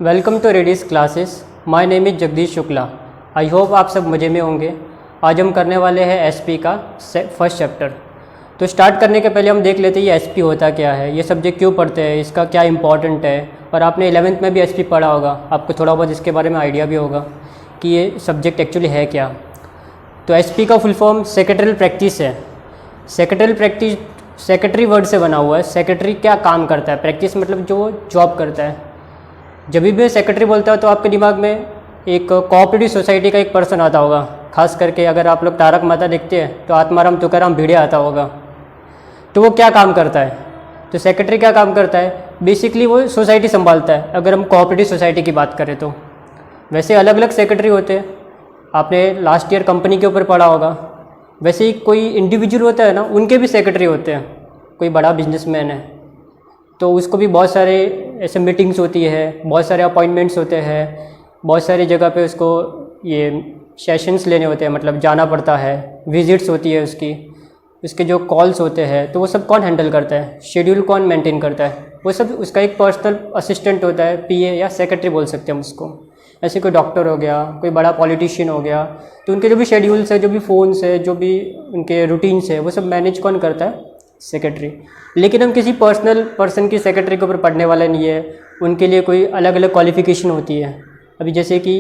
Welcome to Radis classes. My name is Jagdish Shukla. I hope आप सब मज़े में होंगे। आज हम करने वाले हैं एसपी का फर्स्ट चैप्टर। तो स्टार्ट करने के पहले हम देख लेते हैं ये एसपी होता क्या है, ये सब्जेक्ट क्यों पढ़ते हैं, इसका क्या इंपॉर्टेंट है। और आपने 11th में भी एसपी पढ़ा होगा, आपको थोड़ा बहुत इसके बारे में आइडिया भी होगा कि ये सब्जेक्ट एक्चुअली है क्या। तो एसपी का फुल फॉर्म सेक्रेटरियल प्रैक्टिस है। सेक्रेटरियल प्रैक्टिस सेक्रेटरी वर्ड से बना हुआ है। सेक्रेटरी क्या काम करता है, प्रैक्टिस मतलब जो जॉब करता है। जब भी सेक्रेटरी बोलता है तो आपके दिमाग में एक कोऑपरेटिव सोसाइटी का एक पर्सन आता होगा। खास करके अगर आप लोग तारक मेहता देखते हैं तो आत्माराम तुकाराम भिड़े आता होगा। तो वो क्या काम करता है, तो सेक्रेटरी क्या काम करता है, बेसिकली वो सोसाइटी संभालता है। अगर हम कोऑपरेटिव सोसाइटी की बात करें तो वैसे अलग अलग सेक्रेटरी होते हैं। आपने लास्ट ईयर कंपनी के ऊपर पढ़ा होगा। वैसे ही कोई इंडिविजुअल होता है ना, उनके भी सेक्रेटरी होते हैं। कोई बड़ा बिजनेसमैन है तो उसको भी बहुत सारे ऐसे मीटिंग्स होती है, बहुत सारे अपॉइंटमेंट्स होते हैं, बहुत सारी जगह पे उसको ये सेशंस लेने होते हैं, मतलब जाना पड़ता है, विजिट्स होती है उसके जो कॉल्स होते हैं। तो वो सब कौन हैंडल करता है, शेड्यूल कौन मेंटेन करता है, वो सब उसका एक पर्सनल असिस्टेंट होता है, पीए या सेक्रेटरी बोल सकते हैं हम उसको। ऐसे कोई डॉक्टर हो गया, कोई बड़ा पॉलिटिशियन हो गया, तो उनके जो भी शेड्यूल्स है, जो भी फ़ोन्स है, जो भी उनके रूटीन्स है, वो सब मैनेज कौन करता है, सेक्रेटरी। लेकिन हम किसी पर्सनल पर्सन की सेक्रेटरी के ऊपर पढ़ने वाला नहीं है। उनके लिए कोई अलग अलग क्वालिफ़िकेशन होती है। अभी जैसे कि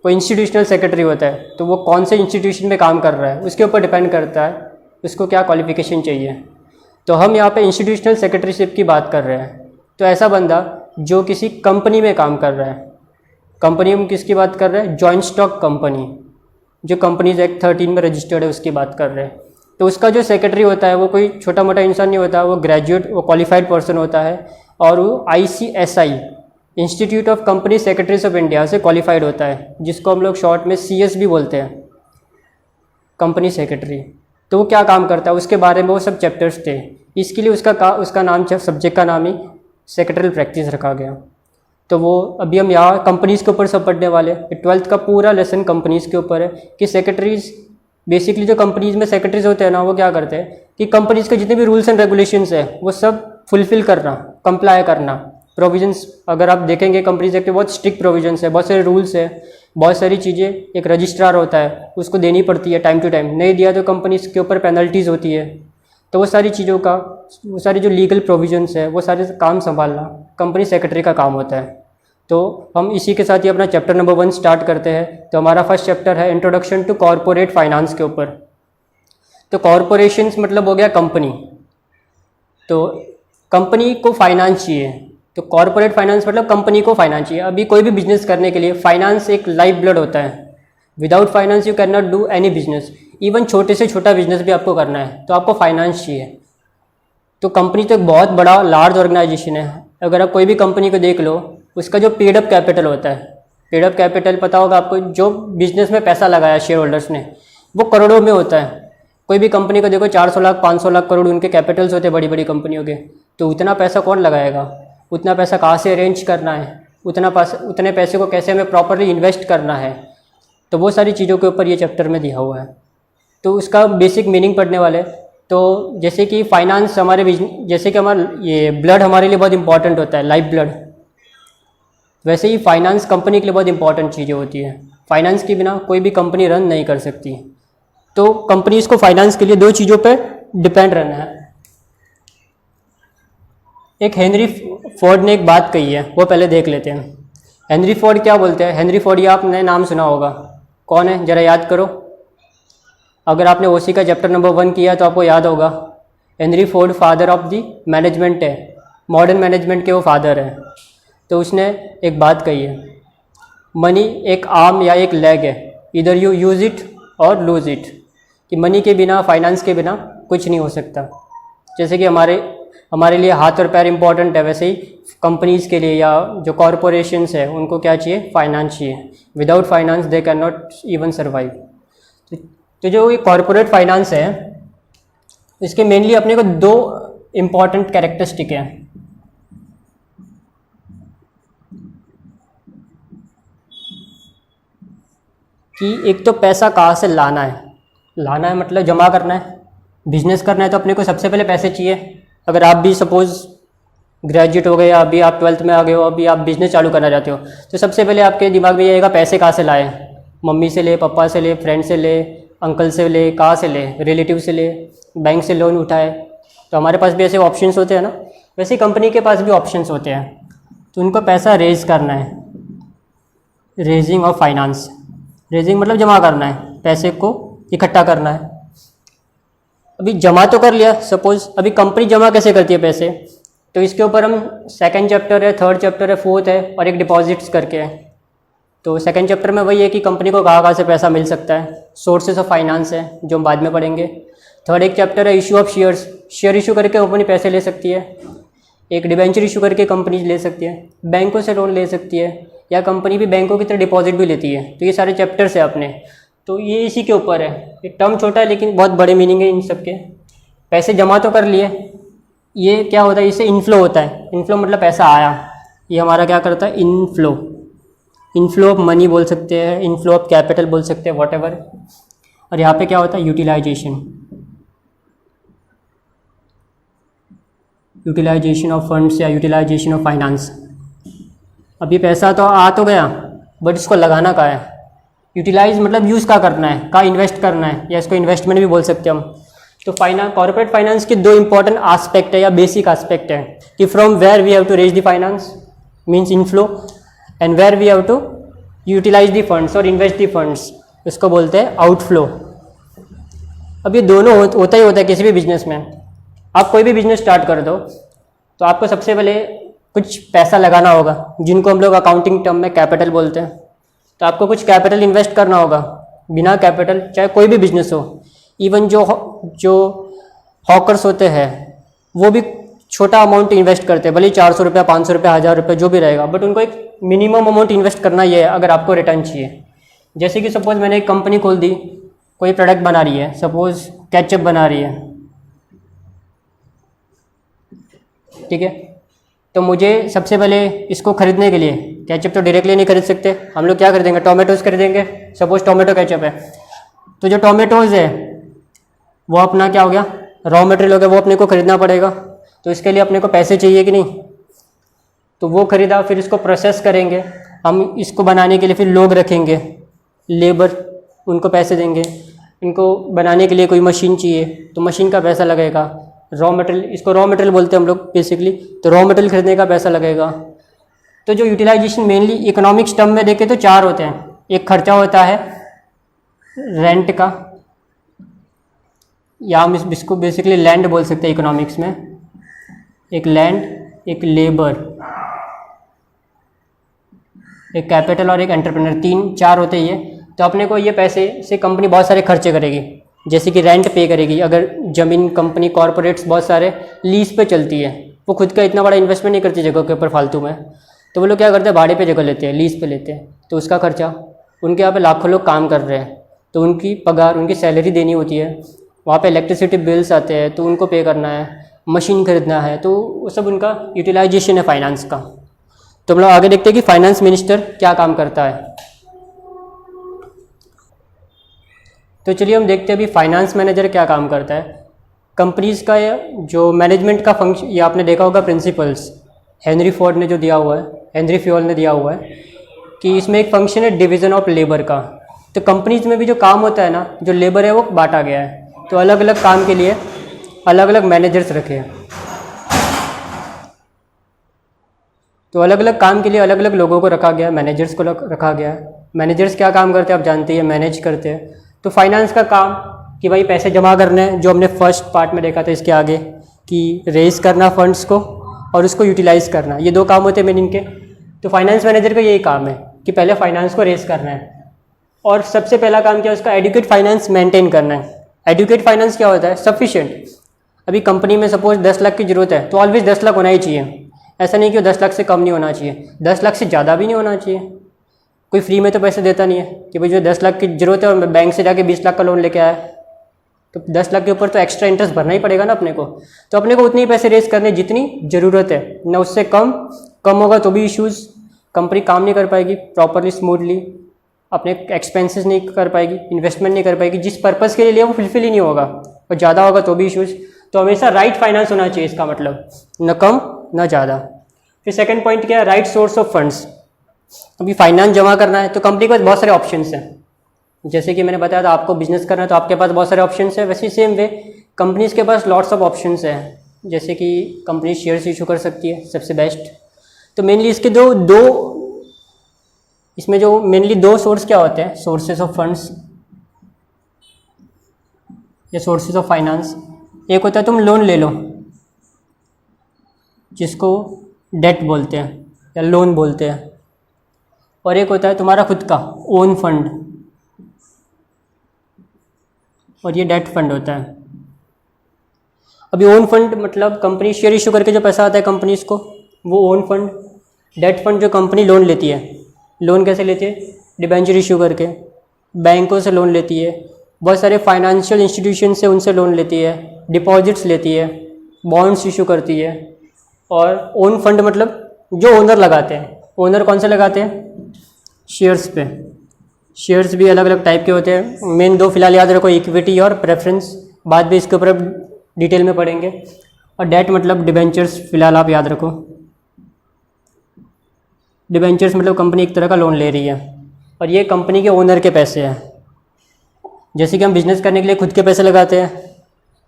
कोई इंस्टीट्यूशनल सेक्रेटरी होता है तो वो कौन से इंस्टीट्यूशन में काम कर रहा है उसके ऊपर डिपेंड करता है उसको क्या क्वालिफ़िकेशन चाहिए। तो हम यहाँ पे इंस्टीट्यूशनल सेक्रेटरीशिप की बात कर रहे हैं। तो ऐसा बंदा जो किसी कंपनी में काम कर रहा है, कंपनी में किसकी बात कर रहे हैं, जॉइंट स्टॉक कंपनी, जो कंपनीज एक्ट 13 में रजिस्टर्ड है उसकी बात कर रहे हैं। तो उसका जो सेक्रेटरी होता है वो कोई छोटा मोटा इंसान नहीं होता, वो ग्रेजुएट, वो क्वालिफाइड पर्सन होता है और वो ICSI institute of company secretaries of India से क्वालिफाइड होता है, जिसको हम लोग शॉर्ट में CS भी बोलते हैं, कंपनी सेक्रेटरी। तो वो क्या काम करता है उसके बारे में वो सब चैप्टर्स थे। इसके लिए उसका नाम, सब्जेक्ट का नाम ही सेक्रेटरियल प्रैक्टिस रखा गया। तो वो अभी हम यहाँ कंपनीज़ के ऊपर सब पढ़ने वाले। 12th का पूरा लेसन कंपनीज़ के ऊपर है कि सेक्रेटरीज, बेसिकली जो कंपनीज़ में सेक्रेटरीज होते हैं ना, वो क्या करते हैं कि कंपनीज़ के जितने भी रूल्स एंड रेगुलेशंस है वो सब फुलफिल करना, कंप्लाई करना। प्रोविजंस अगर आप देखेंगे कंपनीज एक्ट के बहुत स्ट्रिक्ट प्रोविजंस है, बहुत सारे रूल्स है, बहुत सारी चीज़ें एक रजिस्ट्रार होता है उसको देनी पड़ती है टाइम टू टाइम। नहीं दिया तो कंपनीज के ऊपर पेनल्टीज़ होती है। तो वो सारी चीज़ों का, वो सारी जो लीगल प्रोविजंस है, वो सारे काम संभालना कंपनी सेक्रेटरी का काम होता है। तो हम इसी के साथ ही अपना चैप्टर नंबर 1 स्टार्ट करते हैं। तो हमारा फर्स्ट चैप्टर है इंट्रोडक्शन टू कॉरपोरेट फाइनेंस के ऊपर। तो कॉरपोरेशंस मतलब हो गया कंपनी। तो कंपनी को फाइनेंस चाहिए, तो कॉरपोरेट फाइनेंस मतलब कंपनी को फाइनेंस चाहिए। अभी कोई भी बिजनेस करने के लिए फाइनेंस एक लाइफ ब्लड होता है। Without finance you can not do any business. Even छोटे से छोटा बिजनेस भी आपको करना है तो आपको फाइनेंस चाहिए। तो कंपनी तो एक बहुत बड़ा लार्ज ऑर्गेनाइजेशन है। अगर आप कोई भी कंपनी को देख लो, उसका जो पेड अप कैपिटल होता है, पेड अप कैपिटल पता होगा आपको, जो बिजनेस में पैसा लगाया शेयर होल्डर्स ने, वो करोड़ों में होता है। कोई भी कंपनी को देखो 400 लाख 500 लाख करोड़ उनके कैपिटल्स होते हैं बड़ी बड़ी कंपनियों के। तो उतना पैसा कौन लगाएगा, उतना पैसा कहाँ से अरेंज करना है, उतने पैसे को कैसे हमें प्रॉपरली इन्वेस्ट करना है, तो वो सारी चीज़ों के ऊपर ये चैप्टर में दिया हुआ है। तो उसका बेसिक मीनिंग पढ़ने वाले। तो जैसे कि फाइनेंस हमारे जैसे कि हमारा ये ब्लड हमारे लिए बहुत इंपॉर्टेंट होता है, लाइफ ब्लड, वैसे ही फाइनेंस कंपनी के लिए बहुत इंपॉर्टेंट चीज़ें होती है। फाइनेंस के बिना कोई भी कंपनी रन नहीं कर सकती। तो कंपनीज को फाइनेंस के लिए 2 चीज़ों पे डिपेंड रहना है। एक हेनरी फोर्ड ने एक बात कही है, वो पहले देख लेते हैं। हेनरी फोर्ड क्या बोलते हैं, हेनरी फोर्ड ये आपने नाम सुना होगा, कौन है ज़रा याद करो। अगर आपने ओसी का चैप्टर नंबर 1 किया तो आपको याद होगा। Henry Ford father of the management है, मॉडर्न मैनेजमेंट के वो फादर हैं। तो उसने एक बात कही है, मनी एक आर्म या एक लेग है, इधर यू यूज़ इट और लूज़ इट। कि मनी के बिना, फाइनेंस के बिना कुछ नहीं हो सकता। जैसे कि हमारे लिए हाथ और पैर इंपॉर्टेंट है, वैसे ही कंपनीज़ के लिए या जो कॉरपोरेशंस है उनको क्या चाहिए, फाइनेंस चाहिए। Without finance they can not even survive. तो जो ये कॉरपोरेट फाइनेंस है, इसके मेनली अपने को 2 इम्पॉर्टेंट कैरेक्टरिस्टिक हैं। कि एक तो पैसा कहाँ से लाना है मतलब जमा करना है। बिजनेस करना है तो अपने को सबसे पहले पैसे चाहिए। अगर आप भी सपोज़ ग्रेजुएट हो गए, अभी आप 12th में आ गए हो, अभी आप बिजनेस चालू करना चाहते हो, तो सबसे पहले आपके दिमाग में ये आएगा पैसे कहाँ से लाए। मम्मी से ले, पापा से ले, फ्रेंड से ले, अंकल से ले, कहाँ से ले, रिलेटिव से ले, बैंक से लोन उठाए। तो हमारे पास भी ऐसे ऑप्शंस होते हैं ना, वैसे कंपनी के पास भी ऑप्शंस होते हैं। तो उनको पैसा रेज करना है, रेजिंग ऑफ फाइनेंस। रेजिंग मतलब जमा करना है, पैसे को इकट्ठा करना है। अभी जमा तो कर लिया, सपोज अभी कंपनी जमा कैसे करती है पैसे, तो इसके ऊपर हम सेकंड चैप्टर है, थर्ड चैप्टर है, फोर्थ है और एक डिपॉजिट्स करके है। तो सेकंड चैप्टर में वही है कि कंपनी को कहाँ से पैसा मिल सकता है, सोर्सेज ऑफ फाइनेंस है जो हम बाद में पढ़ेंगे। थर्ड एक चैप्टर है issue of shares, share issue करके कंपनी पैसे ले सकती है। एक डिबेंचर इशू करके कंपनी ले सकती है, बैंकों से लोन ले सकती है, या कंपनी भी बैंकों की तरह डिपॉजिट भी लेती है। तो ये सारे चैप्टर्स है अपने, तो ये इसी के ऊपर है। ये टर्म छोटा है लेकिन बहुत बड़े मीनिंग है इन सब के। पैसे जमा तो कर लिए, ये क्या होता है, इससे इनफ्लो होता है। इनफ्लो मतलब पैसा आया, ये हमारा क्या करता है, इनफ्लो। इनफ्लो ऑफ मनी बोल सकते हैं, इनफ्लो ऑफ कैपिटल बोल सकते हैं, व्हाटएवर। और यहाँ पे क्या होता है, यूटिलाइजेशन। यूटिलाइजेशन ऑफ फंड्स या यूटिलाइजेशन ऑफ फाइनेंस। अभी पैसा तो आ तो गया, बट इसको लगाना कहाँ है। यूटिलाइज मतलब यूज़ का करना है, कहाँ इन्वेस्ट करना है, या इसको इन्वेस्टमेंट भी बोल सकते हैं हम। तो कॉर्पोरेट फाइनेंस के दो इंपॉर्टेंट एस्पेक्ट है या बेसिक एस्पेक्ट है कि from where we have to raise the finance means inflow, and where we have to utilise the funds और इन्वेस्ट द फंड्स, इसको बोलते हैं आउटफ्लो। अब ये दोनों होता ही होता है किसी भी बिजनेस में। आप कोई भी बिजनेस स्टार्ट कर दो तो आपको सबसे पहले कुछ पैसा लगाना होगा, जिनको हम लोग अकाउंटिंग टर्म में कैपिटल बोलते हैं। तो आपको कुछ कैपिटल इन्वेस्ट करना होगा। बिना कैपिटल चाहे कोई भी बिजनेस हो, इवन जो हॉकर्स होते हैं वो भी छोटा अमाउंट इन्वेस्ट करते हैं, भले 400 रुपया, 500 रुपया, 1000 रुपये जो भी रहेगा, बट उनको एक मिनिमम अमाउंट इन्वेस्ट करना ही है अगर आपको रिटर्न चाहिए। जैसे कि सपोज मैंने एक कंपनी खोल दी, कोई प्रोडक्ट बना रही है, सपोज केचप बना रही है, ठीक है। तो मुझे सबसे पहले इसको खरीदने के लिए, केचप तो डायरेक्टली नहीं खरीद सकते, हम लोग क्या खरीदेंगे, टोमेटोज़ खरीदेंगे। सपोज टोमेटो केचप है, तो जो टोमेटोज़ है वो अपना क्या हो गया, रॉ मटेरियल हो गया, वो अपने को खरीदना पड़ेगा। तो इसके लिए अपने को पैसे चाहिए कि नहीं, तो वो खरीदा, फिर इसको प्रोसेस करेंगे हम, इसको बनाने के लिए फिर लोग रखेंगे, लेबर, उनको पैसे देंगे। इनको बनाने के लिए कोई मशीन चाहिए तो मशीन का पैसा लगेगा। रॉ मटेरियल, इसको रॉ मटेरियल बोलते हैं हम लोग बेसिकली, तो रॉ मटेरियल खरीदने का पैसा लगेगा। तो जो यूटिलाइजेशन मेनली इकोनॉमिक्स टर्म में देखें तो 4 होते हैं। एक खर्चा होता है रेंट का, या हम इसको बेसिकली लैंड बोल सकते हैं इकोनॉमिक्स में। एक लैंड, एक लेबर, एक कैपिटल और एक एंटरप्रेन्योर, 3-4 होते ही है। तो अपने को ये पैसे से कंपनी बहुत सारे खर्चे करेगी, जैसे कि रेंट पे करेगी। अगर ज़मीन कंपनी कॉरपोरेट्स बहुत सारे लीज पे चलती है, वो खुद का इतना बड़ा इन्वेस्टमेंट नहीं करती जगह के ऊपर फालतू में, तो वो लोग क्या करते हैं, भाड़े पे जगह लेते हैं, लीज पे लेते हैं, तो उसका खर्चा। उनके यहाँ पे लाखों लोग काम कर रहे हैं, तो उनकी पगार, उनकी सैलरी देनी होती है। वहाँ पे इलेक्ट्रिसिटी बिल्स आते हैं तो उनको पे करना है, मशीन खरीदना है, तो वो सब उनका यूटिलाइजेशन है फाइनेंस का। तो हम लोग आगे देखते हैं कि फाइनेंस मिनिस्टर क्या काम करता है। तो चलिए हम देखते हैं अभी फाइनेंस मैनेजर क्या काम करता है। कंपनीज़ का जो मैनेजमेंट का फंक्शन, ये आपने देखा होगा प्रिंसिपल्स, हेनरी फोर्ड ने जो दिया हुआ है, हेनरी फ्यूल ने दिया हुआ है कि इसमें एक फंक्शन है डिवीज़न ऑफ लेबर का। तो कंपनीज़ में भी जो काम होता है ना, जो लेबर है वो बांटा गया है। तो अलग अलग काम के लिए अलग अलग मैनेजर्स रखे हैं। तो अलग अलग काम के लिए अलग अलग लोगों को रखा गया है, मैनेजर्स को रखा गया है। मैनेजर्स क्या काम करते हैं आप जानते हैं, मैनेज करते हैं। तो फाइनेंस का काम कि भाई पैसे जमा करने, जो हमने फर्स्ट पार्ट में देखा था इसके आगे, कि रेज करना फंड्स को और उसको यूटिलाइज़ करना, ये 2 काम होते हैं मेन इनके। तो फाइनेंस मैनेजर का यही काम है कि पहले फाइनेंस को रेज करना है, और सबसे पहला काम क्या है उसका, एडुकेट फाइनेंस मेंटेन करना है। एडुकेट फाइनेंस क्या होता है, सफिशिएंट। अभी कंपनी में सपोज 10 लाख की जरूरत है तो ऑलवेज 10 लाख होना ही चाहिए। ऐसा नहीं कि 10 लाख से कम नहीं होना चाहिए, 10 लाख से ज़्यादा भी नहीं होना चाहिए। कोई फ्री में तो पैसे देता नहीं है कि भाई जो 10 लाख की जरूरत है और बैंक से जाके 20 लाख का लोन लेके आया, तो 10 लाख के ऊपर तो एक्स्ट्रा इंटरेस्ट भरना ही पड़ेगा ना अपने को। तो अपने को उतने ही पैसे रेज करने जितनी ज़रूरत है, ना उससे कम होगा तो भी इश्यूज़, कंपनी काम नहीं कर पाएगी प्रॉपरली स्मूथली, अपने एक्सपेंसेस नहीं कर पाएगी, इन्वेस्टमेंट नहीं कर पाएगी, जिस पर्पज़ के लिए लिया वो फुलफिल ही नहीं होगा, और ज़्यादा होगा तो भी इश्यूज़। तो हमेशा राइट फाइनेंस होना चाहिए, इसका मतलब न कम ना ज़्यादा। फिर सेकंड पॉइंट क्या है, राइट सोर्स ऑफ फंड्स। अभी फाइनेंस जमा करना है तो कंपनी के पास बहुत सारे ऑप्शंस हैं। जैसे कि मैंने बताया था आपको बिजनेस करना है तो आपके पास बहुत सारे ऑप्शंस हैं, वैसे ही सेम वे कंपनीज के पास लॉट्स ऑफ ऑप्शंस हैं। जैसे कि कंपनी शेयर्स इशू कर सकती है, सबसे बेस्ट। तो मेनली इसके इसमें जो मेनली दो सोर्स क्या होते हैं, सोर्सेज ऑफ फंड्स या सोर्सेज ऑफ फाइनेंस। एक होता है तुम लोन ले लो, जिसको डेट बोलते हैं या लोन बोलते हैं, और एक होता है तुम्हारा खुद का ओन फंड, और ये डेट फंड होता है। अभी ओन फंड मतलब कंपनी शेयर इशू करके जो पैसा आता है कंपनीज को, वो ओन फंड। डेट फंड जो कंपनी लोन लेती है, लोन कैसे लेती है, डिबेंचर इशू करके, बैंकों से लोन लेती है, बहुत सारे फाइनेंशियल इंस्टीट्यूशन से उनसे लोन लेती है, डिपॉजिट्स लेती है, बॉन्ड्स इशू करती है। और ओन फंड मतलब जो ओनर लगाते हैं। ओनर कौन से लगाते हैं, शेयर्स पे। शेयर्स भी अलग अलग टाइप के होते हैं, मेन दो फिलहाल याद रखो, इक्विटी और प्रेफरेंस, बाद में इसके ऊपर डिटेल में पढ़ेंगे। और डेट मतलब डिबेंचर्स, फिलहाल आप याद रखो। डिबेंचर्स मतलब कंपनी एक तरह का लोन ले रही है, और ये कंपनी के ओनर के पैसे हैं। जैसे कि हम बिजनेस करने के लिए खुद के पैसे लगाते हैं,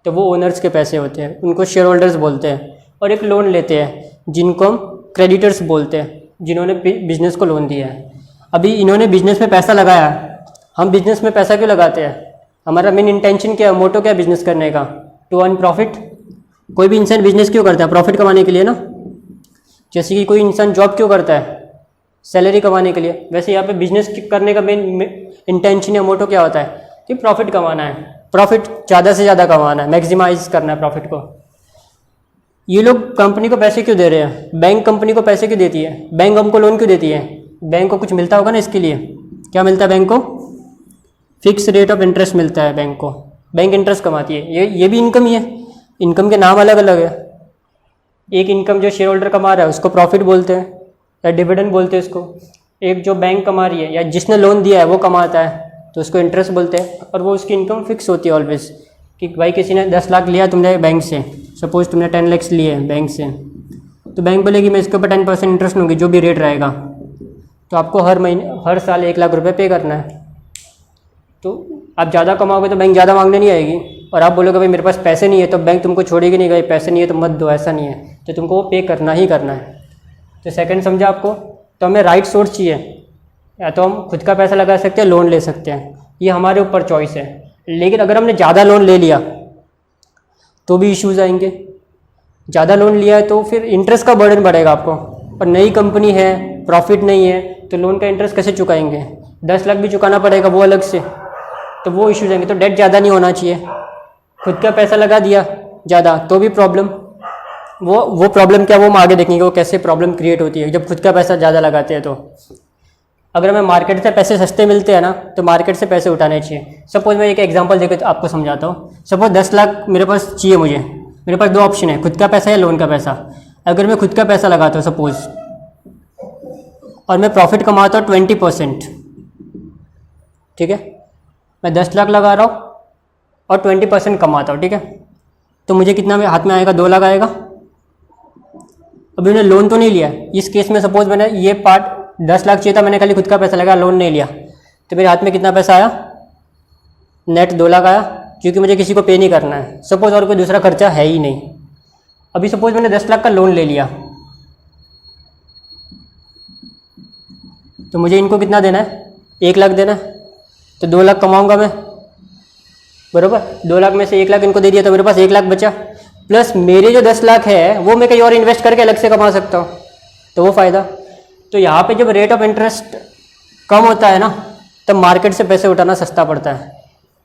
तो वो ओनर्स के पैसे होते हैं, उनको शेयर होल्डर्स बोलते हैं। और एक लोन लेते हैं जिनको हम क्रेडिटर्स बोलते हैं, जिन्होंने बिजनेस को लोन दिया है। अभी इन्होंने बिजनेस में पैसा लगाया, हम बिजनेस में पैसा क्यों लगाते हैं, हमारा मेन इंटेंशन क्या है, मोटो क्या है बिजनेस करने का, टू अर्न प्रॉफिट। कोई भी इंसान बिजनेस क्यों करता है, प्रॉफिट कमाने के लिए ना। जैसे कि कोई इंसान जॉब क्यों करता है, सैलरी कमाने के लिए। वैसे यहाँ पे बिजनेस करने का मेन इंटेंशन या मोटो क्या होता है कि प्रॉफिट कमाना है, प्रॉफिट ज़्यादा से ज़्यादा कमाना है, मैक्सिमाइज करना है प्रॉफिट को। ये लोग कंपनी को पैसे क्यों दे रहे हैं, बैंक कंपनी को पैसे क्यों देती है, बैंक हमको लोन क्यों देती है, बैंक को कुछ मिलता होगा ना इसके लिए। क्या मिलता है बैंक को, फिक्स रेट ऑफ इंटरेस्ट मिलता है बैंक को, बैंक इंटरेस्ट कमाती है। ये भी इनकम ही है, इनकम के नाम अलग अलग है। एक इनकम जो शेयर होल्डर कमा रहा है उसको प्रॉफिट बोलते हैं या डिविडेंड बोलते हैं इसको। एक जो बैंक कमा रही है या जिसने लोन दिया है वो कमाता है तो उसको इंटरेस्ट बोलते हैं। और वो उसकी इनकम फिक्स होती है ऑलवेज, कि भाई किसी ने 10 लाख लिया तुमने बैंक से, सपोज तुमने 10 लाख लिए बैंक से, तो बैंक बोलेगी मैं इसके ऊपर 10% इंटरेस्ट लूँगी, जो भी रेट रहेगा। तो आपको हर साल 1 लाख रुपए पे करना है। तो आप ज़्यादा कमाओगे तो बैंक ज़्यादा मांगने नहीं आएगी, और आप बोलोगे भाई मेरे पास पैसे नहीं है, तो बैंक तुमको छोड़ेगी नहीं, भाई पैसे नहीं है तो मत दो, ऐसा नहीं है, तो तुमको वो पे करना ही करना है। तो सेकंड समझा आपको। तो हमें राइट सोर्स चाहिए, या तो हम खुद का पैसा लगा सकते हैं, लोन ले सकते हैं, ये हमारे ऊपर चॉइस है। लेकिन अगर हमने ज़्यादा लोन ले लिया तो भी इश्यूज़ आएंगे। ज़्यादा लोन लिया है तो फिर इंटरेस्ट का बर्डन बढ़ेगा आपको, और नई कंपनी है, प्रॉफिट नहीं है, तो लोन का इंटरेस्ट कैसे चुकाएंगे, 10 लाख भी चुकाना पड़ेगा वो अलग से, तो वो इश्यूज आएंगे। तो डेट ज़्यादा नहीं होना चाहिए। खुद का पैसा लगा दिया ज़्यादा तो भी प्रॉब्लम, वो प्रॉब्लम क्या, वो हम आगे देखेंगे वो कैसे प्रॉब्लम क्रिएट होती है जब खुद का पैसा ज़्यादा लगाते हैं। तो अगर हमें मार्केट से पैसे सस्ते मिलते हैं ना, तो मार्केट से पैसे उठाने चाहिए। सपोज मैं एक एग्जांपल देकर आपको समझाता हूँ। सपोज 10 लाख मेरे पास चाहिए, मेरे पास 2 ऑप्शन है, खुद का पैसा या लोन का पैसा। अगर मैं खुद का पैसा लगाता हूँ सपोज, और मैं प्रॉफिट कमाता हूँ 20%, ठीक है, मैं 10 लाख लगा रहा हूँ और 20% कमाता हूँ, ठीक है, तो मुझे कितना हाथ में आएगा, 2 लाख आएगा। अभी मैंने लोन तो नहीं लिया, इस केस में सपोज मैंने ये पार्ट 10 लाख चाहिए था, मैंने खाली खुद का पैसा लगा, लोन नहीं लिया, तो मेरे हाथ में कितना पैसा आया, नेट 2 लाख आया, क्योंकि मुझे किसी को पे नहीं करना है सपोज, और कोई दूसरा खर्चा है ही नहीं। अभी सपोज मैंने 10 लाख का लोन ले लिया, तो मुझे इनको कितना देना है, 1 लाख देना है, तो 2 लाख कमाऊंगा मैं, बरोबर। 2 लाख में से 1 लाख इनको दे दिया तो मेरे पास 1 लाख बचा, प्लस मेरे जो 10 लाख है वो मैं कहीं और इन्वेस्ट करके अलग से कमा सकता हूँ, तो वो फ़ायदा। तो यहाँ पे जब रेट ऑफ इंटरेस्ट कम होता है ना, तब मार्केट से पैसे उठाना सस्ता पड़ता है,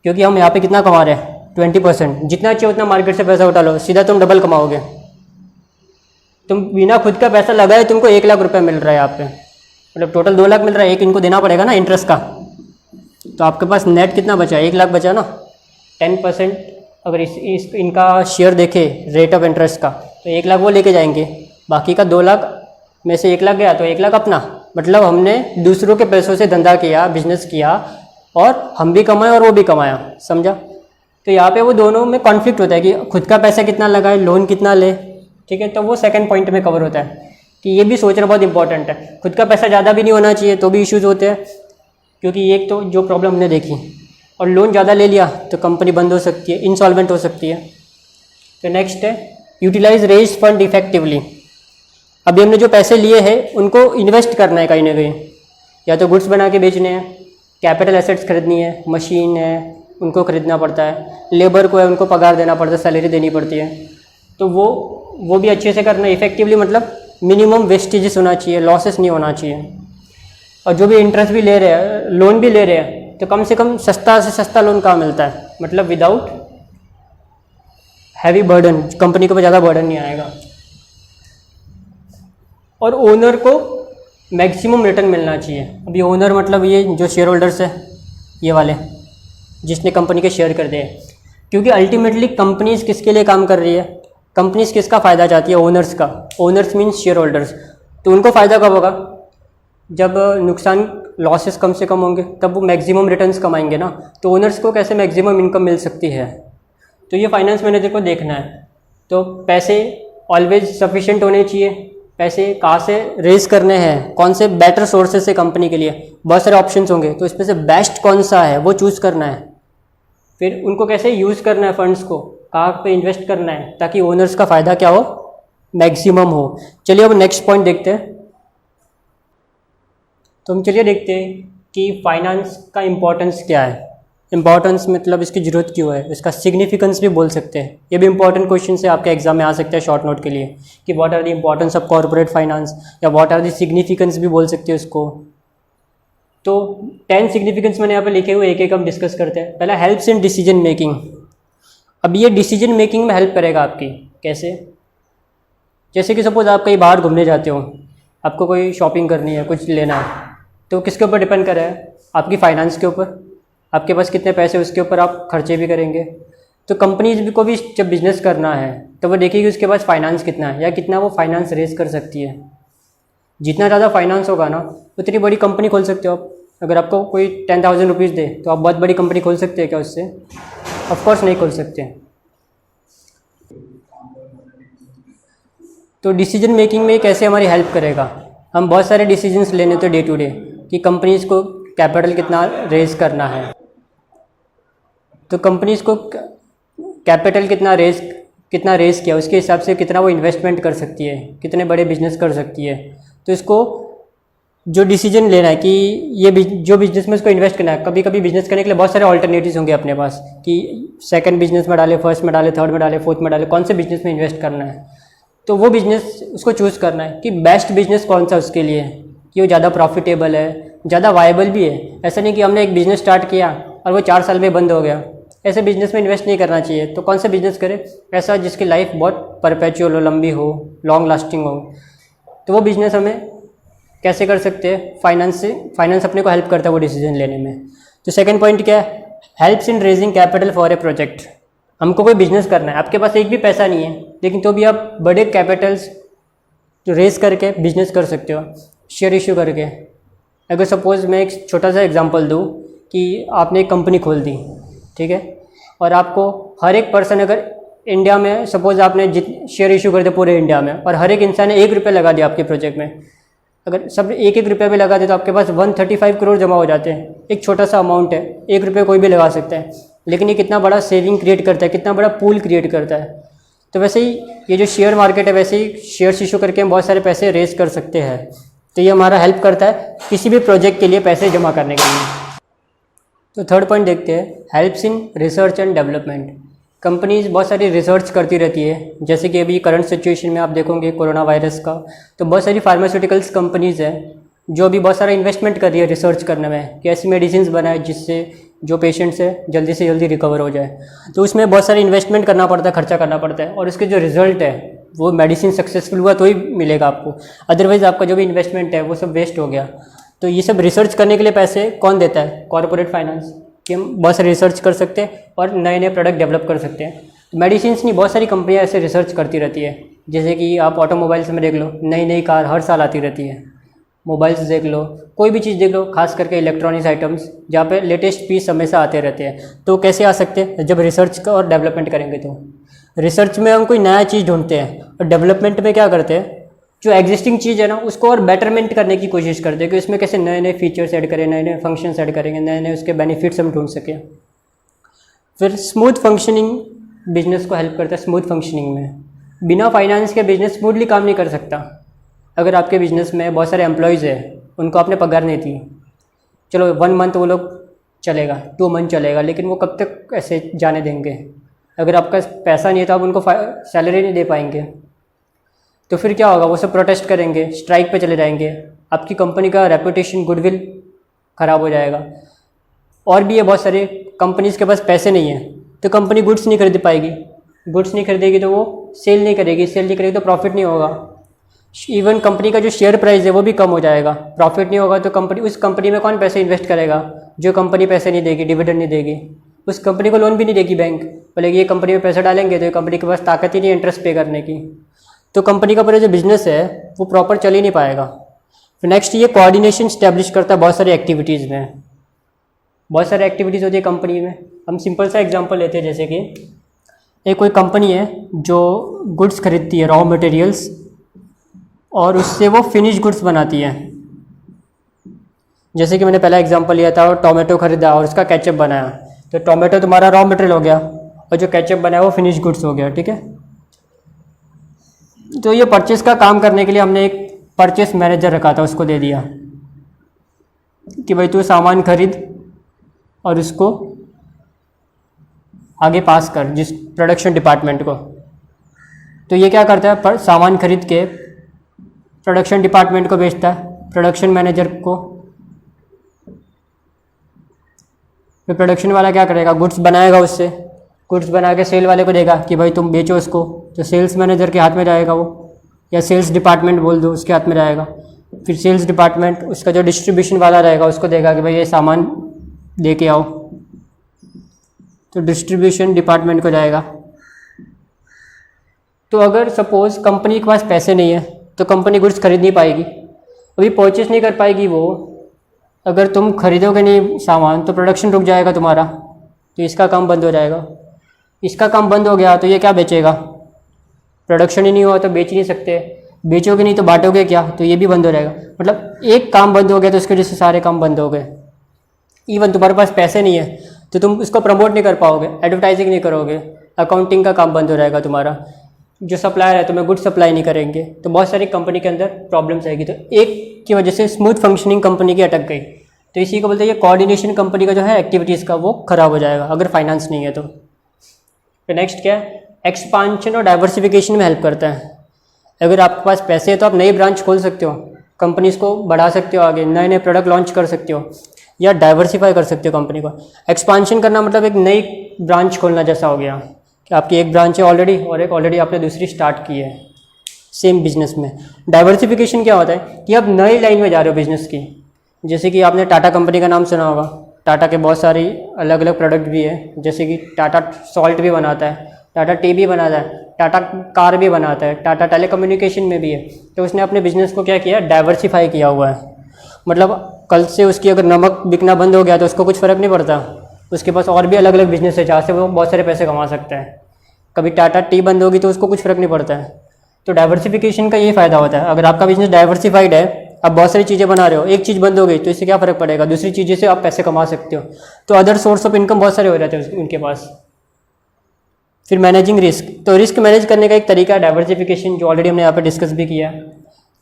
क्योंकि हम यहाँ पे कितना कमा रहे हैं, 20%। जितना चाहिए उतना मार्केट से पैसा उठा लो, सीधा तुम डबल कमाओगे। तुम बिना खुद का पैसा लगाए तुमको 1 लाख रुपए मिल रहा है यहाँ पे, मतलब टोटल 2 लाख मिल रहा है, एक इनको देना पड़ेगा ना इंटरेस्ट का, तो आपके पास नेट कितना बचा, 1 लाख बचा ना। 10% अगर इनका शेयर देखे रेट ऑफ इंटरेस्ट का, तो 1 लाख वो लेके जाएंगे, बाकी का 2 लाख में से 1 लाख गया तो 1 लाख अपना, मतलब हमने दूसरों के पैसों से धंधा किया, बिजनेस किया, और हम भी कमाए और वो भी कमाया, समझा। तो यहाँ पे वो दोनों में कॉन्फ्लिक्ट होता है कि खुद का पैसा कितना लगाए, लोन कितना ले, ठीक है, तो वो सेकंड पॉइंट में कवर होता है कि ये भी सोचना बहुत इंपॉर्टेंट है। खुद का पैसा ज़्यादा भी नहीं होना चाहिए तो भी इश्यूज़ होते हैं, क्योंकि एक तो जो प्रॉब्लम हमने देखी, और लोन ज़्यादा ले लिया तो कंपनी बंद हो सकती है, इंसॉल्वेंट हो सकती है। तो नेक्स्ट है यूटिलाइज रेज फंड इफेक्टिवली। अभी हमने जो पैसे लिए हैं उनको इन्वेस्ट करना है कहीं ना कहीं, या तो गुड्स बना के बेचने हैं, कैपिटल एसेट्स खरीदनी है, मशीन है उनको खरीदना पड़ता है, लेबर को है उनको पगार देना पड़ता है, सैलरी देनी पड़ती है, तो वो भी अच्छे से करना है इफेक्टिवली। मतलब मिनिमम वेस्टेजेस होना चाहिए, लॉसेस नहीं होना चाहिए। और जो भी इंटरेस्ट भी ले रहे हैं, लोन भी ले रहे हैं, तो कम से कम सस्ता से सस्ता लोन कहाँ मिलता है, मतलब विदाउट हैवी बर्डन, कंपनी के ऊपर ज़्यादा बर्डन नहीं आएगा। और ओनर को मैक्सिमम रिटर्न मिलना चाहिए। अभी ओनर मतलब ये जो शेयर होल्डर्स है, ये वाले जिसने कंपनी के शेयर कर दिए, क्योंकि अल्टीमेटली कंपनीज किसके लिए काम कर रही है, कंपनीज किसका फ़ायदा चाहती है, ओनर्स का। Owners means share holders. तो उनको फ़ायदा कब होगा, जब नुकसान लॉसेस कम से कम होंगे, तब वो मैक्सिमम रिटर्न्स कमाएंगे ना। तो ओनर्स को कैसे मैक्सिमम इनकम मिल सकती है, तो ये फाइनेंस मैनेजर को देखना है। तो पैसे ऑलवेज सफिशिएंट होने चाहिए, पैसे कहाँ से रेज करने हैं, कौन से बेटर सोर्सेज से कंपनी के लिए, बहुत सारे ऑप्शंस होंगे, तो इसमें से बेस्ट कौन सा है वो चूज़ करना है। फिर उनको कैसे यूज़ करना है, फंड्स को कहाँ पे इन्वेस्ट करना है, ताकि ओनर्स का फ़ायदा क्या हो, मैक्सिमम हो। चलिए अब नेक्स्ट पॉइंट देखते हैं। तो हम चलिए देखते हैं कि फाइनेंस का इम्पोर्टेंस क्या है। इम्पोर्टेंस मतलब इसकी ज़रूरत क्यों है, इसका सिग्निफिकेंस भी बोल सकते हैं। ये भी इंपॉर्टेंट क्वेश्चन से आपके एग्जाम में आ सकता है शॉर्ट नोट के लिए, कि what are the importance of corporate finance, या व्हाट आर द सिग्निफिकेंस भी बोल सकते हैं उसको। तो 10 सिग्निफिकेंस मैंने यहाँ पे लिखे हुए, एक एक हम डिस्कस करते हैं। पहला हेल्प्स इन डिसीजन मेकिंग। अब ये डिसीजन मेकिंग में हेल्प करेगा आपकी, कैसे, जैसे कि सपोज आप कहीं बाहर घूमने जाते हो, आपको कोई शॉपिंग करनी है, कुछ लेना है, तो किसके ऊपर डिपेंड कर रहा है, आपकी फाइनेंस के ऊपर। आपके पास कितने पैसे, उसके ऊपर आप खर्चे भी करेंगे। तो कंपनीज को भी जब बिजनेस करना है तो वो देखेगी उसके पास फाइनेंस कितना है, या कितना वो फाइनेंस रेज कर सकती है। जितना ज़्यादा फाइनेंस होगा ना, उतनी बड़ी कंपनी खोल सकते हो आप। अगर आपको कोई 10,000 रुपीज़ दे तो आप बहुत बड़ी कंपनी खोल सकते हैं क्या उससे? ऑफकोर्स नहीं खोल सकते। तो डिसीजन मेकिंग में कैसे हमारी हेल्प करेगा, हम बहुत सारे डिसीजंस लेने तो डे टू डे, कि कंपनीज़ को कैपिटल कितना रेज करना है, तो कंपनीज़ को कैपिटल कितना रेज किया, उसके हिसाब से कितना वो इन्वेस्टमेंट कर सकती है, कितने बड़े बिजनेस कर सकती है। तो इसको जो डिसीजन लेना है कि ये जो बिजनेस में इसको इन्वेस्ट करना है, कभी कभी बिजनेस करने के लिए बहुत सारे ऑल्टरनेटिव्स होंगे अपने पास, कि सेकंड बिजनेस में डाले, फर्स्ट में डाले, थर्ड में डाले, फोर्थ में डाले, कौन से बिजनेस में इन्वेस्ट करना है। तो वो बिजनेस उसको चूज़ करना है कि बेस्ट बिजनेस कौन सा उसके लिए है, कि वो ज़्यादा प्रॉफिटेबल है, ज़्यादा वायबल भी है। ऐसा नहीं कि हमने एक बिज़नेस स्टार्ट किया और वो 4 साल में बंद हो गया, ऐसे बिजनेस में इन्वेस्ट नहीं करना चाहिए। तो कौन सा बिजनेस करें, ऐसा जिसकी लाइफ बहुत परपेचुअल हो, लंबी हो, लॉन्ग लास्टिंग हो। तो वो बिजनेस हमें कैसे कर सकते हैं, फाइनेंस से। फाइनेंस अपने को हेल्प करता है वो डिसीजन लेने में। तो सेकंड पॉइंट क्या है, helps in raising capital for a project. हमको कोई बिजनेस करना है, आपके पास एक भी पैसा नहीं है, लेकिन तो भी आप बड़े कैपिटल्स रेज करके बिजनेस कर सकते हो, शेयर इशू करके। अगर सपोज़ मैं एक छोटा सा एग्जांपल दूँ कि आपने एक कंपनी खोल दी, ठीक है, और आपको हर एक पर्सन, अगर इंडिया में सपोज़ आपने शेयर इशू कर दिया पूरे इंडिया में, और हर एक इंसान ने 1 रुपये लगा दिया आपके प्रोजेक्ट में, अगर सब 1-1 रुपये भी लगा दे तो आपके पास 135 करोड़ जमा हो जाते हैं। एक छोटा सा अमाउंट है, 1 रुपये कोई भी लगा सकता है, लेकिन ये कितना बड़ा सेविंग क्रिएट करता है, कितना बड़ा पूल क्रिएट करता है। तो वैसे ही ये जो शेयर मार्केट है, वैसे ही शेयर इशू करके हम बहुत सारे पैसे रेज कर सकते हैं। तो ये हमारा हेल्प करता है किसी भी प्रोजेक्ट के लिए पैसे जमा करने के लिए। तो थर्ड पॉइंट देखते हैं, helps in research and development. Companies बहुत सारी रिसर्च करती रहती है, जैसे कि अभी करंट सिचुएशन में आप देखोगे कोरोना वायरस का, तो बहुत सारी फार्मास्यूटिकल्स कंपनीज़ हैं जो अभी बहुत सारा इन्वेस्टमेंट कर रही है रिसर्च करने में, कि ऐसी मेडिसिन बनाए जिससे जो पेशेंट्स है जल्दी से जल्दी रिकवर हो जाए। तो उसमें बहुत सारी इन्वेस्टमेंट करना पड़ता है, खर्चा करना पड़ता है, और इसके जो रिजल्ट है वो मेडिसिन सक्सेसफुल हुआ तो ही मिलेगा आपको, अदरवाइज़ आपका जो भी इन्वेस्टमेंट है वो सब वेस्ट हो गया। तो ये सब रिसर्च करने के लिए पैसे कौन देता है, कॉर्पोरेट फाइनेंस, कि हम बहुत सारे रिसर्च कर सकते हैं और नए नए प्रोडक्ट डेवलप कर सकते हैं। मेडिसिन नहीं, बहुत सारी कंपनियां ऐसे रिसर्च करती रहती है, जैसे कि आप ऑटोमोबाइल्स में देख लो, नई नई कार हर साल आती रहती है। मोबाइल्स देख लो, कोई भी चीज़ देख लो, खास करके इलेक्ट्रॉनिक्स आइटम्स, जहाँ पे लेटेस्ट पीस हमेशा आते रहते हैं। तो कैसे आ सकते हैं, जब रिसर्च का और डेवलपमेंट करेंगे। तो रिसर्च में हम कोई नया चीज़ ढूंढते हैं, और डेवलपमेंट में क्या करते हैं, जो एग्जिस्टिंग चीज़ है ना उसको और बेटरमेंट करने की कोशिश करते हैं कि उसमें कैसे नए नए फीचर्स ऐड करें, नए नए फंक्शंस ऐड करेंगे, नए नए उसके बेनिफिट्स हम ढूंढ सकें। फिर स्मूथ फंक्शनिंग बिजनेस को हेल्प करता है। स्मूथ फंक्शनिंग में बिना फाइनेंस के बिजनेस स्मूथली काम नहीं कर सकता। अगर आपके बिजनेस में बहुत सारे एम्प्लॉयज़ हैं, उनको आपने पगार नहीं दी, चलो 1 मंथ वो लोग चलेगा, 2 मंथ चलेगा, लेकिन वो कब तक ऐसे जाने देंगे? अगर आपका पैसा नहीं है तो आप उनको सैलरी नहीं दे पाएंगे, तो फिर क्या होगा? वो सब प्रोटेस्ट करेंगे, स्ट्राइक पे चले जाएंगे, आपकी कंपनी का रेपुटेशन, गुडविल ख़राब हो जाएगा। और भी है बहुत सारे कंपनीज़ के पास पैसे नहीं है तो कंपनी गुड्स नहीं खरीद पाएगी, गुड्स नहीं खरीदेगी तो वो सेल नहीं करेगी तो प्रॉफिट नहीं होगा। इवन कंपनी का जो शेयर प्राइस है वो भी कम हो जाएगा, प्रॉफिट नहीं होगा तो उस कंपनी में कौन पैसे इन्वेस्ट करेगा? जो कंपनी पैसे नहीं देगी, डिविडेंड नहीं देगी, उस कंपनी को लोन भी नहीं देगी बैंक, बोलेगी ये कंपनी में पैसे डालेंगे तो ये कंपनी के पास ताकत ही नहीं है इंटरेस्ट पे करने की, तो कंपनी का पूरा जो बिजनेस है वो प्रॉपर चल ही नहीं पाएगा। फिर नेक्स्ट ये कोऑर्डिनेशन स्टैब्लिश करता है बहुत सारी एक्टिविटीज़ में। बहुत सारी एक्टिविटीज़ होती है कंपनी में। हम सिंपल सा एग्जांपल लेते हैं, जैसे कि एक कोई कंपनी है जो गुड्स खरीदती है, रॉ मटेरियल्स, और उससे वो फिनिश गुड्स बनाती है। जैसे कि मैंने पहला एग्जांपल लिया था, टोमेटो खरीदा और उसका केचप बनाया, तो टोमेटो तुम्हारा रॉ मटेरियल हो गया और जो केचप बनाया वो फिनिश गुड्स हो गया, ठीक है। तो ये परचेस का काम करने के लिए हमने एक परचेस मैनेजर रखा था, उसको दे दिया कि भाई तू सामान खरीद और उसको आगे पास कर जिस प्रोडक्शन डिपार्टमेंट को। तो ये क्या करता है, सामान खरीद के प्रोडक्शन डिपार्टमेंट को बेचता है, प्रोडक्शन मैनेजर को। फिर प्रोडक्शन वाला क्या करेगा, गुड्स बनाएगा, उससे गुड्स बना के सेल वाले को देगा कि भाई तुम बेचो इसको, तो सेल्स मैनेजर के हाथ में जाएगा वो, या सेल्स डिपार्टमेंट बोल दो उसके हाथ में जाएगा। फिर सेल्स डिपार्टमेंट उसका जो डिस्ट्रीब्यूशन वाला रहेगा उसको देगा कि भाई ये सामान दे के आओ, तो डिस्ट्रीब्यूशन डिपार्टमेंट को जाएगा। तो अगर सपोज़ कंपनी के पास पैसे नहीं है तो कंपनी गुड्स खरीद नहीं पाएगी, अभी परचेस नहीं कर पाएगी वो। अगर तुम खरीदोगे नहीं सामान तो प्रोडक्शन रुक जाएगा तुम्हारा, तो इसका काम बंद हो जाएगा। इसका काम बंद हो गया तो ये क्या बेचेगा? प्रोडक्शन ही नहीं हुआ तो बेच नहीं सकते, बेचोगे नहीं तो बांटोगे क्या? तो ये भी बंद हो जाएगा। मतलब एक काम बंद हो गया तो उसकी वजह से सारे काम बंद हो गए। इवन तुम्हारे पास पैसे नहीं है तो तुम उसको प्रमोट नहीं कर पाओगे, एडवर्टाइजिंग नहीं करोगे, अकाउंटिंग का काम बंद हो जाएगा तुम्हारा, जो सप्लायर है तुम्हें गुड सप्लाई नहीं करेंगे, तो बहुत सारी कंपनी के अंदर प्रॉब्लम्स आएगी। तो एक की वजह से स्मूथ फंक्शनिंग कंपनी की अटक गई, तो इसी को बोलते हैं ये कोऑर्डिनेशन कंपनी का जो है एक्टिविटीज़ का वो खराब हो जाएगा अगर फाइनेंस नहीं है तो। फिर नेक्स्ट क्या है, एक्सपांशन और डाइवर्सिफिकेशन में हेल्प करता है। अगर आपके पास पैसे है तो आप नई ब्रांच खोल सकते हो, कंपनीज को बढ़ा सकते हो, आगे नए नए प्रोडक्ट लॉन्च कर सकते हो, या डाइवर्सिफाई कर सकते हो कंपनी को। एक्सपांशन करना मतलब एक नई ब्रांच खोलना जैसा हो गया कि आपकी एक ब्रांच है ऑलरेडी और एक ऑलरेडी आपने दूसरी स्टार्ट की है सेम बिजनेस में। डाइवर्सिफिकेशन क्या होता है कि आप नई लाइन में जा रहे हो बिजनेस की। जैसे कि आपने टाटा कंपनी का नाम सुना होगा, टाटा के बहुत सारी अलग अलग प्रोडक्ट भी है, जैसे कि टाटा सॉल्ट भी बनाता है, टाटा टी भी बनाता है, टाटा कार भी बनाता है, टाटा टेलीकम्युनिकेशन में भी है। तो उसने अपने बिजनेस को क्या किया, डाइवर्सिफाई किया हुआ है। मतलब कल से उसकी अगर नमक बिकना बंद हो गया तो उसको कुछ फ़र्क नहीं पड़ता, उसके पास और भी अलग अलग बिजनेस है जहाँ से वो बहुत सारे पैसे कमा सकता है। कभी टाटा टी बंद होगी तो उसको कुछ फ़र्क नहीं पड़ता है। तो डाइवर्सिफिकेशन का ये फ़ायदा होता है, अगर आपका बिजनेस डाइवर्सिफाइड है, आप बहुत सारी चीज़ें बना रहे हो, एक चीज़ बंद हो गई तो इससे क्या फ़र्क पड़ेगा, दूसरी चीज़ें से आप पैसे कमा सकते हो। तो अदर सोर्स ऑफ इनकम बहुत सारे हो जाते हैं उनके पास। फिर मैनेजिंग रिस्क, तो रिस्क मैनेज करने का एक तरीका है डाइवर्सिफिकेशन, जो ऑलरेडी हमने यहाँ पे डिस्कस भी किया है।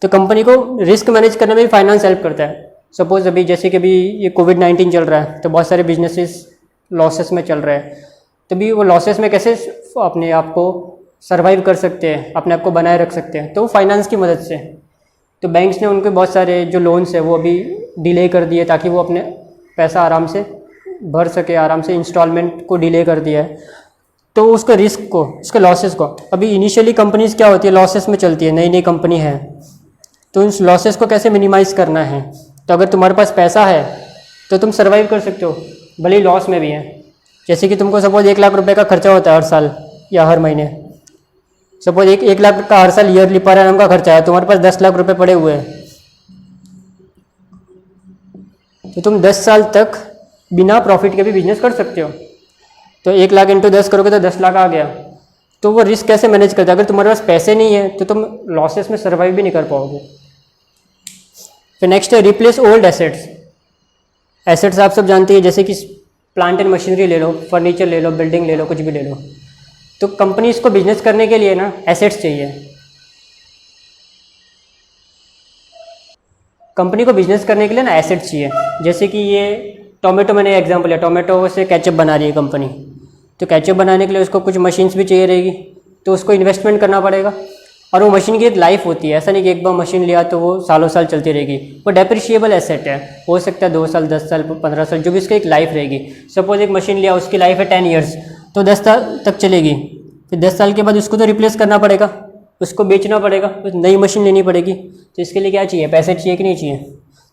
तो कंपनी को रिस्क मैनेज करने में भी फाइनेंस हेल्प करता है। सपोज अभी जैसे कि अभी ये कोविड-19 चल रहा है तो बहुत सारे बिजनेसेस लॉसेस में चल रहे हैं, तो भी वो लॉसेस में कैसे अपने आप को सर्वाइव कर सकते हैं, अपने आप को बनाए रख सकते हैं, तो फाइनेंस की मदद से। तो बैंक्स ने उनके बहुत सारे जो लोन्स है वो अभी डिले कर दिए ताकि वो अपने पैसा आराम से भर सके, आराम से इंस्टॉलमेंट को डिले कर दिया है। तो उसका रिस्क को, उसके लॉसेस को, अभी इनिशियली कंपनीज क्या होती है, लॉसेस में चलती है, नई नई कंपनी है, तो उन लॉसेस को कैसे मिनिमाइज़ करना है। तो अगर तुम्हारे पास पैसा है तो तुम सर्वाइव कर सकते हो भले ही लॉस में भी है। जैसे कि तुमको सपोज 1 लाख रुपए का खर्चा होता है हर साल या हर महीने, सपोज 1 लाख का हर साल ईयरली पर एनम का खर्चा है, तुम्हारे पास 10 लाख रुपए पड़े हुए हैं, तो तुम 10 साल तक बिना प्रॉफिट के भी बिजनेस कर सकते हो। तो 1 लाख इंटू 10 करोगे तो 10 लाख आ गया। तो वो रिस्क कैसे मैनेज करता है? अगर तुम्हारे पास पैसे नहीं है तो तुम लॉसेस में सर्वाइव भी नहीं कर पाओगे। फिर नेक्स्ट है रिप्लेस ओल्ड एसेट्स। एसेट्स आप सब जानते हैं, जैसे कि प्लांट एंड मशीनरी ले लो, फर्नीचर ले लो, बिल्डिंग ले लो, कुछ भी ले लो। तो कंपनी इसको बिजनेस करने के लिए ना एसेट्स चाहिए। कंपनी को बिजनेस करने के लिए ना एसेट्स चाहिए। जैसे कि ये टोमेटो, मैंने एग्जांपल लिया, टोमेटो से केचप बना रही है कंपनी, तो केचप बनाने के लिए उसको कुछ मशीन्स भी चाहिए रहेगी, तो उसको इन्वेस्टमेंट करना पड़ेगा। और वो मशीन की एक लाइफ होती है, ऐसा नहीं कि एक बार मशीन लिया तो वो सालों साल चलती रहेगी। वो डेप्रिशिएबल एसेट है, हो सकता है 2 साल, 10 साल, 15 साल, जो भी उसकी एक लाइफ रहेगी। सपोज एक मशीन लिया, उसकी लाइफ है 10 ईयर्स, तो 10 साल तक चलेगी। फिर 10 साल के बाद उसको तो रिप्लेस करना पड़ेगा, उसको बेचना पड़ेगा, तो नई मशीन लेनी पड़ेगी। तो इसके लिए क्या चाहिए? पैसे चाहिए कि नहीं चाहिए?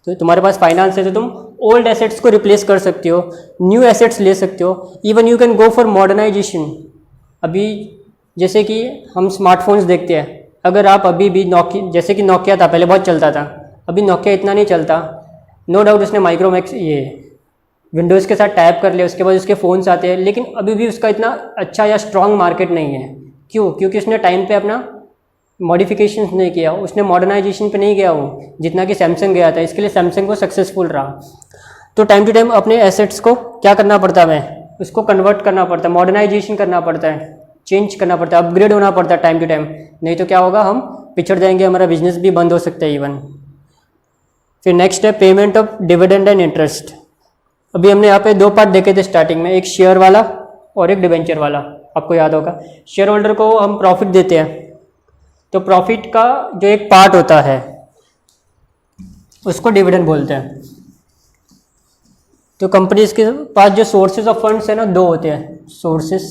तो तुम्हारे पास फाइनेंस है तो तुम ओल्ड एसेट्स को रिप्लेस कर सकते हो, न्यू एसेट्स ले सकते हो। Even you can go for modernisation. अभी जैसे कि हम स्मार्टफोन्स देखते हैं, अगर आप अभी भी नोकिया, जैसे कि नोकिया था पहले बहुत चलता था, अभी नोकिया इतना नहीं चलता। नो डाउट उसने माइक्रोमैक्स ये विंडोज़ के साथ टाइप कर लिया, उसके बाद उसके फ़ोन्स आते हैं, लेकिन अभी भी उसका इतना अच्छा या स्ट्रॉन्ग मार्केट नहीं है। क्यों? क्योंकि उसने टाइम पे अपना मॉडिफिकेशंस नहीं किया, उसने मॉडर्नाइजेशन पे नहीं गया वो जितना कि सैमसंग गया था। इसके लिए सैमसंग वो सक्सेसफुल रहा। तो टाइम टू टाइम अपने एसेट्स को क्या करना पड़ता है, हमें उसको कन्वर्ट करना पड़ता है, मॉडर्नाइजेशन करना पड़ता है, चेंज करना पड़ता है, अपग्रेड होना पड़ता है टाइम टू टाइम। नहीं तो क्या होगा, हम पिछड़ जाएंगे, हमारा बिजनेस भी बंद हो सकता है इवन। फिर नेक्स्ट है payment of dividend and interest. अभी हमने यहाँ पे 2 पार्ट देखे थे स्टार्टिंग में, एक शेयर वाला और एक डिबेंचर वाला। आपको याद होगा, शेयर होल्डर को हम प्रॉफिट देते हैं, तो प्रॉफिट का जो एक पार्ट होता है उसको डिविडेंड बोलते हैं। तो कंपनीज के पास जो सोर्सेज ऑफ फंड्स है ना, 2 होते हैं। सोर्सेज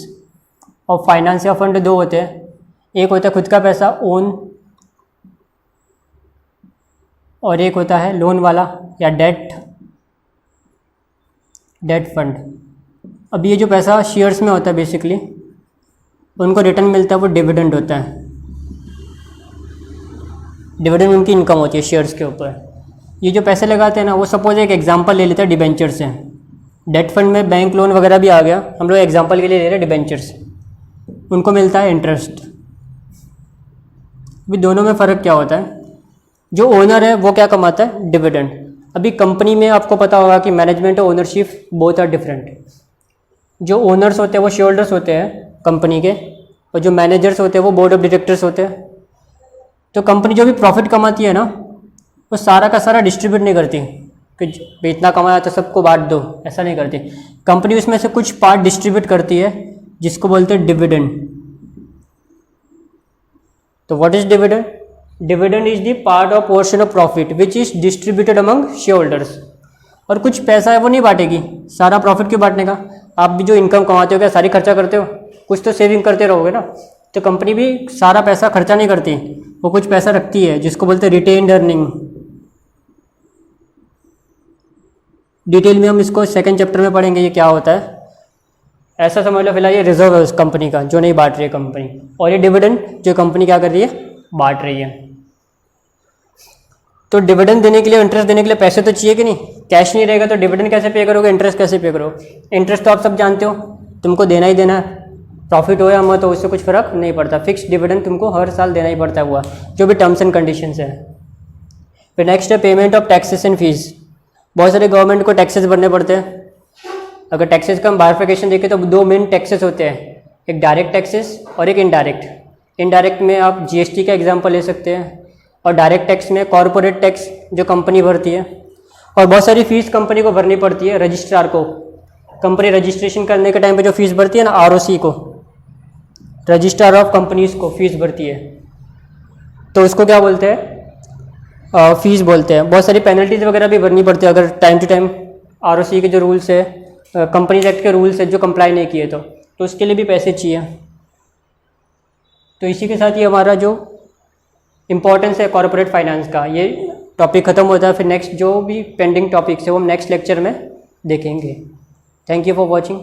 ऑफ फाइनेंस या फंड 2 होते हैं। एक होता है खुद का पैसा, ओन, और एक होता है लोन वाला या डेट फंड। अब ये जो पैसा शेयर्स में होता है बेसिकली, उनको रिटर्न मिलता है, वो डिविडेंड होता है। डिविडेंड उनकी इनकम होती है शेयर्स के ऊपर। ये जो पैसे लगाते हैं ना, वो सपोज एक एग्जांपल ले लेते हैं डिबेंचर से। डेट फंड में बैंक लोन वगैरह भी आ गया, हम लोग एग्जांपल के लिए ले रहे हैं डिबेंचर से। उनको मिलता है इंटरेस्ट। अभी दोनों में फ़र्क क्या होता है? जो ओनर है वो क्या कमाता है? डिविडेंड। अभी कंपनी में आपको पता होगा कि मैनेजमेंट और ओनरशिप बोथ आर डिफरेंट। जो ओनर्स होते हैं वो शेयर होल्डर्स होते हैं कंपनी के, और जो मैनेजर्स होते हैं वो बोर्ड ऑफ डायरेक्टर्स होते हैं। तो कंपनी जो भी प्रॉफिट कमाती है ना, वो सारा का सारा डिस्ट्रीब्यूट नहीं करती कि इतना कमाया तो सबको बांट दो, ऐसा नहीं करती। कंपनी उसमें से कुछ पार्ट डिस्ट्रीब्यूट करती है, जिसको बोलते हैं डिविडेंड। तो what is dividend? Dividend is the part of portion of profit which is distributed among share holders. और कुछ पैसा है वो नहीं बांटेगी, सारा प्रॉफिट क्यों बांटने का? आप भी जो इनकम कमाते हो क्या सारी खर्चा करते हो? कुछ तो सेविंग करते रहोगे ना। तो कंपनी भी सारा पैसा खर्चा नहीं करती, वो कुछ पैसा रखती है, जिसको बोलते हैं रिटेन्ड अर्निंग। डिटेल में हम इसको 2nd चैप्टर में पढ़ेंगे ये क्या होता है। ऐसा समझ लो फिलहाल ये रिजर्व है उस कंपनी का जो नहीं बांट रही है कंपनी, और ये डिविडेंड जो कंपनी क्या कर रही है, बांट रही है। तो डिविडेंड देने के लिए, इंटरेस्ट देने के लिए पैसे तो चाहिए कि नहीं? कैश नहीं रहेगा तो डिविडेंड कैसे पे करोगे, इंटरेस्ट कैसे पे करोगे? इंटरेस्ट तो आप सब जानते हो, तुमको देना ही देना है, प्रॉफिट हो या मत हो उससे कुछ फर्क नहीं पड़ता। फिक्स डिविडेंड तुमको हर साल देना ही पड़ता है, हुआ जो भी टर्म्स एंड कंडीशंस है। फिर नेक्स्ट है payment of taxes and fees. बहुत सारे गवर्नमेंट को टैक्सेस भरने पड़ते हैं। अगर टैक्सेस का हम बाइफरकेशन देखें तो 2 मेन टैक्सेस होते हैं, एक डायरेक्ट टैक्सेस और एक इनडायरेक्ट। इनडायरेक्ट में आप जीएसटी का एग्जांपल ले सकते हैं, और डायरेक्ट टैक्स में कॉरपोरेट टैक्स जो कंपनी भरती है। और बहुत सारी फीस कंपनी को भरनी पड़ती है, रजिस्ट्रार को। कंपनी रजिस्ट्रेशन करने के टाइम पे जो फीस भरती है ना, आरओसी को, रजिस्ट्रार ऑफ कंपनीज को फीस भरती है, तो उसको क्या बोलते हैं, फीस बोलते हैं। बहुत सारी पेनल्टीज वगैरह भी भरनी पड़ती है अगर टाइम टू टाइम आरओसी के जो रूल्स है, कंपनीज एक्ट के रूल्स है जो कंप्लाई नहीं किए तो उसके लिए भी पैसे चाहिए। तो इसी के साथ ही हमारा जो इम्पोर्टेंस है कॉर्पोरेट फाइनेंस का, ये टॉपिक ख़त्म होता है। फिर नेक्स्ट जो भी पेंडिंग टॉपिक्स है वो हम नेक्स्ट लेक्चर में देखेंगे। Thank you for watching.